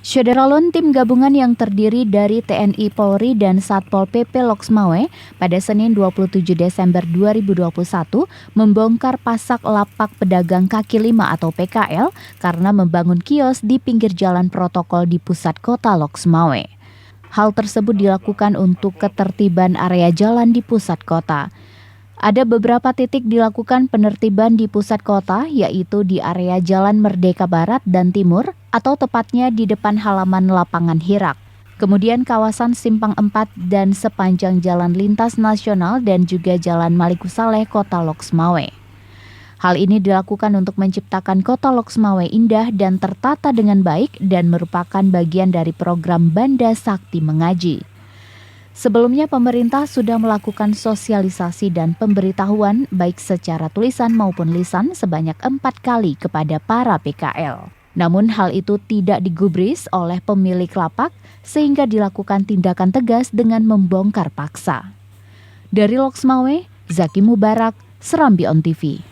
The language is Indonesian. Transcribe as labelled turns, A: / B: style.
A: Syederalun tim gabungan yang terdiri dari TNI Polri dan Satpol PP Loksmawe pada Senin 27 Desember 2021 membongkar pasak lapak pedagang kaki lima atau PKL karena membangun kios di pinggir jalan protokol di pusat kota Loksmawe. Hal tersebut dilakukan untuk ketertiban area jalan di pusat kota. Ada beberapa titik dilakukan penertiban di pusat kota, yaitu di area Jalan Merdeka Barat dan Timur, atau tepatnya di depan halaman lapangan Hirak. Kemudian kawasan Simpang 4 dan sepanjang Jalan Lintas Nasional dan juga Jalan Malikussaleh, Kota Loksmawe. Hal ini dilakukan untuk menciptakan Kota Loksmawe indah dan tertata dengan baik dan merupakan bagian dari program Banda Sakti Mengaji. Sebelumnya pemerintah sudah melakukan sosialisasi dan pemberitahuan baik secara tulisan maupun lisan sebanyak 4 kali kepada para PKL. Namun hal itu tidak digubris oleh pemilik lapak sehingga dilakukan tindakan tegas dengan membongkar paksa. Dari Loksmawe, Zaki Mubarak, Serambi On TV.